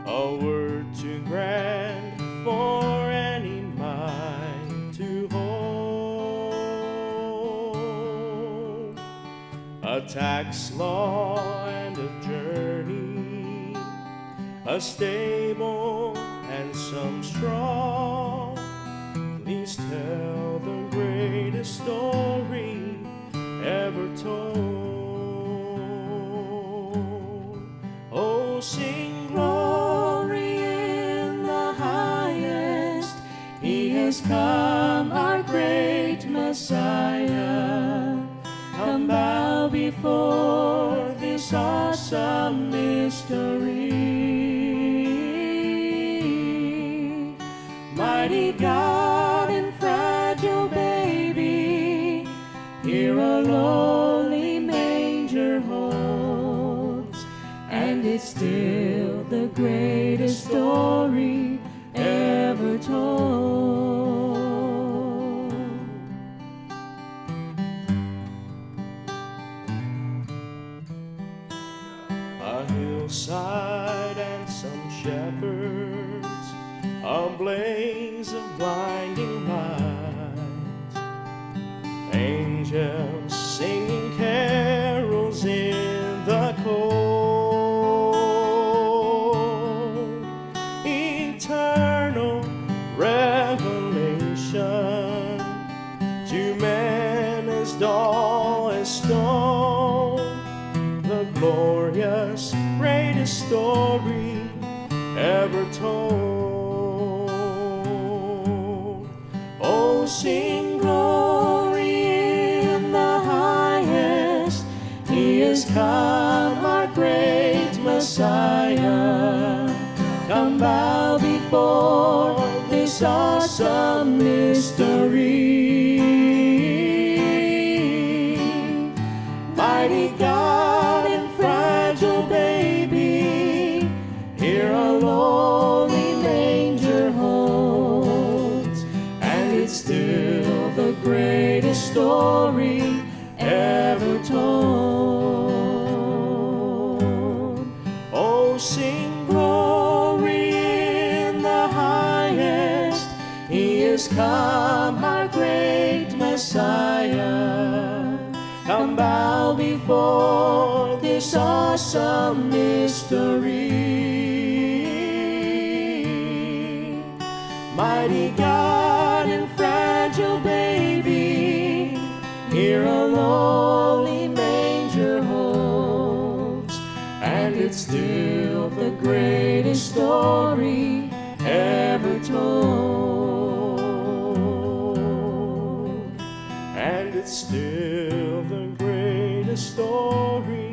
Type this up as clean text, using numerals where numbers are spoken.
a word too grand for any mind to hold, a tax law and a journey, a stable and some straw. Please tell the greatest story ever told. Oh, sing glory in the highest. He has come, our great Messiah. Come bow before this awesome mystery. Mighty God and fragile baby, here a lowly manger holds, and it's still the greatest story ever told. A hillside and some shepherds, a blaze of blinding light, angels singing carols in the cold, eternal revelation to men as dull as stone, the glorious greatest story ever told. Oh, sing glory in the highest. He is come, our great Messiah. Come bow before this awesome mystery. Mighty God and fragile baby, here a lowly manger holds, and it's still the greatest story ever told. Oh, sing glory in the highest. He is come, our great Messiah. Come bow before this awesome mystery. Mighty God and fragile baby, here a lowly manger holds, and it's still the greatest story ever told. And it's still the greatest story